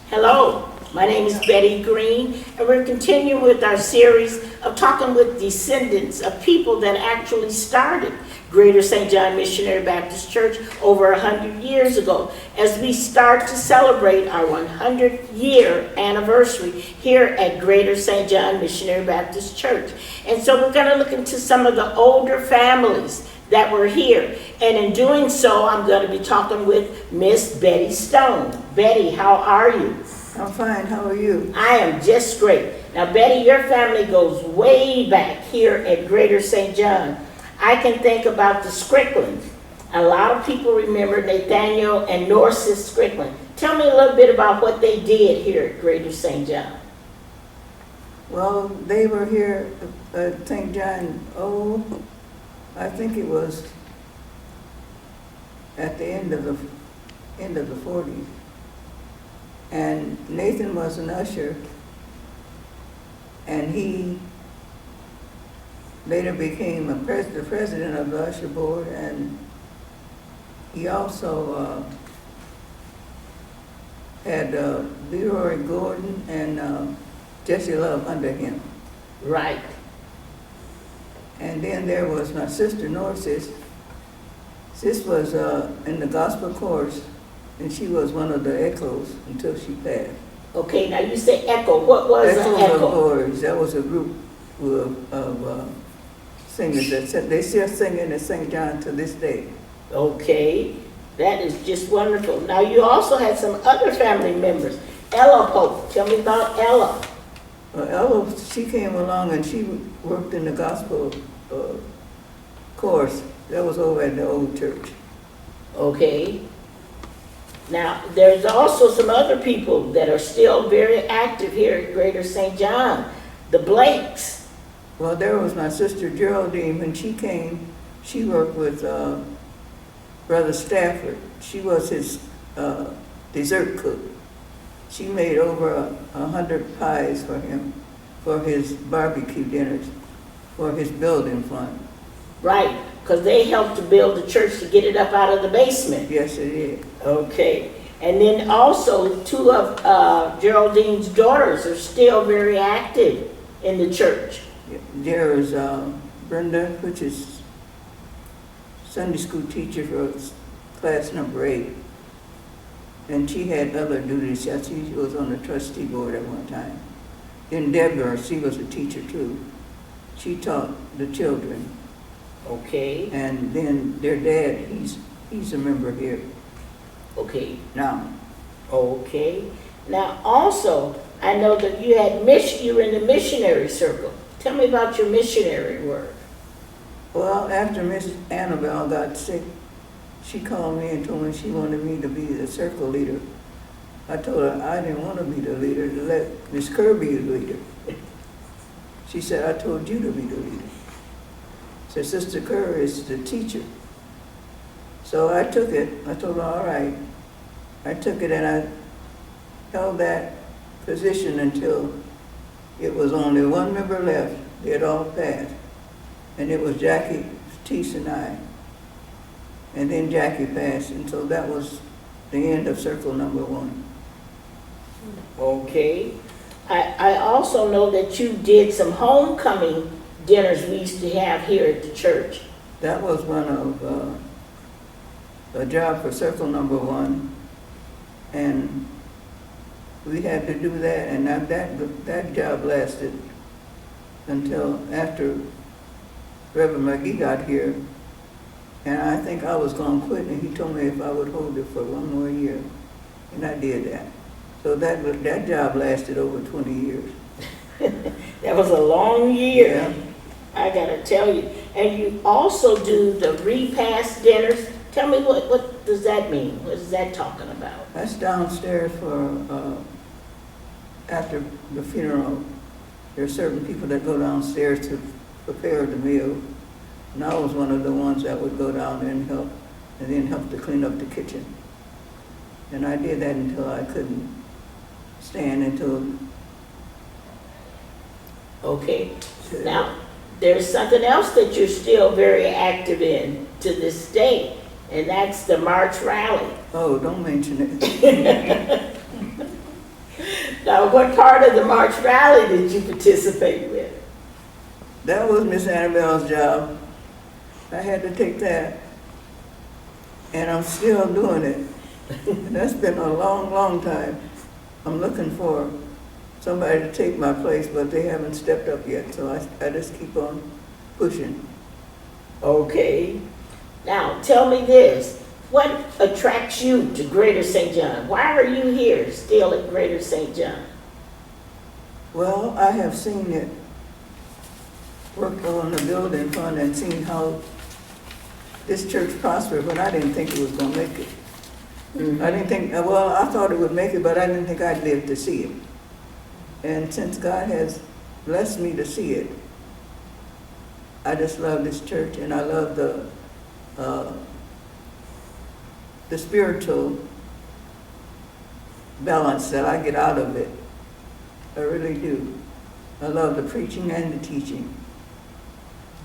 Hello, my name is Betty Green, and we're continuing with our series of talking with descendants of people that actually started Greater St. John Missionary Baptist Church over 100 years ago, as we start to celebrate our 100-year anniversary here at Greater St. John Missionary Baptist Church. And so we're going to look into some of the older families that were here. And in doing so, I'm going to be talking with Miss Betty Stone. Betty, how are you? I'm fine. How are you? I am just great. Now, Betty, your family goes way back here at Greater St. John. I can think about the Scricklands. A lot of people remember Nathaniel and Norsis Scrickland. Tell me a little bit about what they did here at Greater St. John. Well, they were here at St. John, I think it was at the end of the 40s. And Nathan was an usher, and he later became the president of the usher board, and he also had Leroy Gordon and Jesse Love under him. Right. And then there was my sister, Norsis. Sis was in the gospel chorus, and she was one of the echoes until she passed. Okay, now you say echo. What was an Echoes echo? of Glories. That was a group of singers that said they still singing at St. John to this day. Okay, that is just wonderful. Now you also had some other family members. Ella Pope. Tell me about Ella. Ella, she came along and she worked in the gospel chorus. That was over at the old church. Okay. Now, there's also some other people that are still very active here at Greater St. John. The Blakes. Well, there was my sister Geraldine. When she came, she worked with Brother Stafford. She was his dessert cook. She made over 100 pies for him, for his barbecue dinners, for his building fund. Right, because they helped to build the church to get it up out of the basement. Yes, it is. Okay. And then also two of Geraldine's daughters are still very active in the church. There is Brenda, which is Sunday school teacher for class number 8. And she had other duties. She was on the trustee board at one time. Then Deborah, she was a teacher too. She taught the children. Okay. And then their dad, he's a member here Okay. now. Okay. Now also, I know that you were in the missionary circle. Tell me about your missionary work. Well, after Miss Annabelle got sick, she called me and told me she wanted me to be the circle leader. I told her I didn't want to be the leader, to let Miss Kerr be the leader. She said, I told you to be the leader. So Sister Kerr is the teacher. So I took it. I told her, all right. I took it and I held that position until it was only one member left. They had all passed. And it was Jackie Teese and I. And then Jackie passed, and so that was the end of circle number 1. Okay. I also know that you did some homecoming dinners we used to have here at the church. That was one of a job for circle number 1, and we had to do that, and that job lasted until after Reverend McGee got here. And I think I was going to quit, and he told me if I would hold it for 1 more year. And I did that. So that job lasted over 20 years. That was a long year. Yeah. I got to tell you. And you also do the repast dinners. Tell me what does that mean? What is that talking about? That's downstairs for, after the funeral. There are certain people that go downstairs to prepare the meal. And I was one of the ones that would go down there and then help to clean up the kitchen. And I did that until I couldn't stand until. Okay. Now, there's something else that you're still very active in to this day, and that's the March Rally. Oh, don't mention it. Now, what part of the March Rally did you participate with? That was Miss Annabelle's job. I had to take that. And I'm still doing it. And that's been a long, long time. I'm looking for somebody to take my place, but they haven't stepped up yet, so I just keep on pushing. Okay. Now, tell me this. What attracts you to Greater St. John? Why are you here still at Greater St. John? Well, I have seen it, worked on the building fund and seen how this church prospered, but I didn't think it was going to make it. Mm-hmm. I didn't think, well, I thought it would make it, but I didn't think I'd live to see it. And since God has blessed me to see it, I just love this church, and I love the spiritual balance that I get out of it. I really do. I love the preaching and the teaching.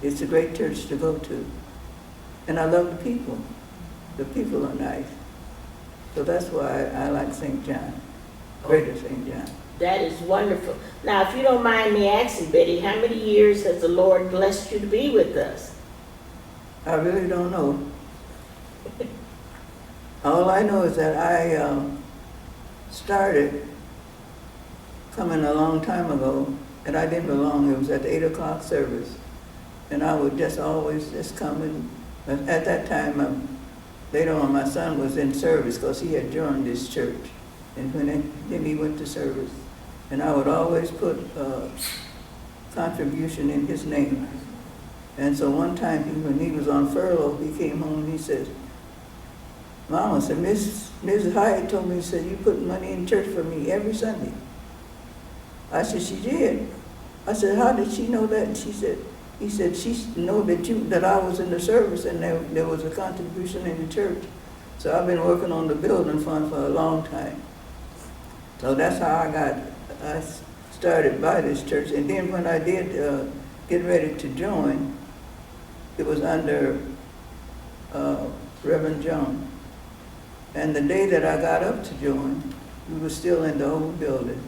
It's a great church to go to. And I love the people. The people are nice. So that's why I like St. John, Greater St. John. That is wonderful. Now, if you don't mind me asking, Betty, how many years has the Lord blessed you to be with us? I really don't know. All I know is that I started coming a long time ago, and I didn't belong. It was at the 8 o'clock service. And I would just always just come in. At that time, later on, my son was in service because he had joined this church. And then he went to service. And I would always put a contribution in his name. And so one time, when he was on furlough, he came home and he said, Mama said, Mrs. Hyatt told me, said, you put money in church for me every Sunday. I said, she did. I said, how did she know that? And he said, she know that I was in the service and there was a contribution in the church. So I've been working on the building fund for a long time. So that's how I started by this church. And then when I did get ready to join, it was under Reverend John. And the day that I got up to join, we were still in the old building.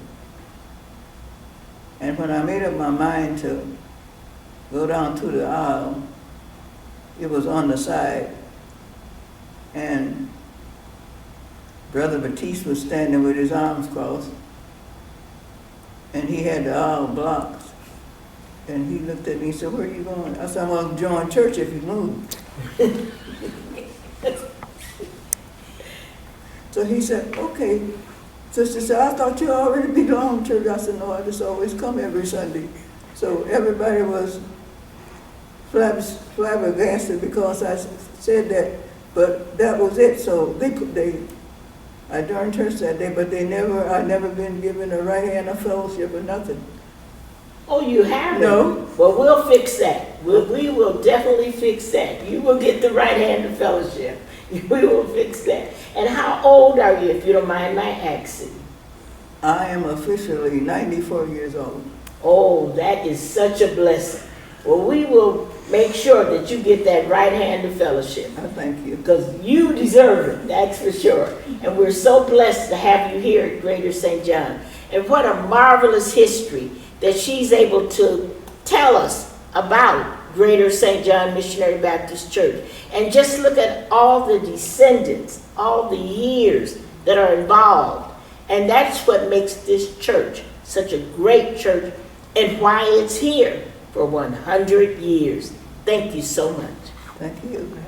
And when I made up my mind to go down through the aisle, it was on the side. And Brother Batiste was standing with his arms crossed. And he had the aisle blocked. And he looked at me and said, where are you going? I said, I'm going to join church if you move. So he said, okay. Sister said, I thought you already belonged to church. I said, no, I just always come every Sunday. So everybody was flabbergasted because I said that, but that was it. So I joined church that day, but I never been given a right hand of fellowship or nothing. Oh, you haven't? No. Well, we'll fix that. We will definitely fix that. You will get the right hand of fellowship. We will fix that. And how old are you, if you don't mind my asking? I am officially 94 years old. Oh, that is such a blessing. Well, we will make sure that you get that right hand of fellowship. I thank you. Because you deserve it, that's for sure. And we're so blessed to have you here at Greater St. John. And what a marvelous history that she's able to tell us about Greater St. John Missionary Baptist Church. And just look at all the descendants, all the years that are involved. And that's what makes this church such a great church and why it's here for 100 years. Thank you so much. Thank you.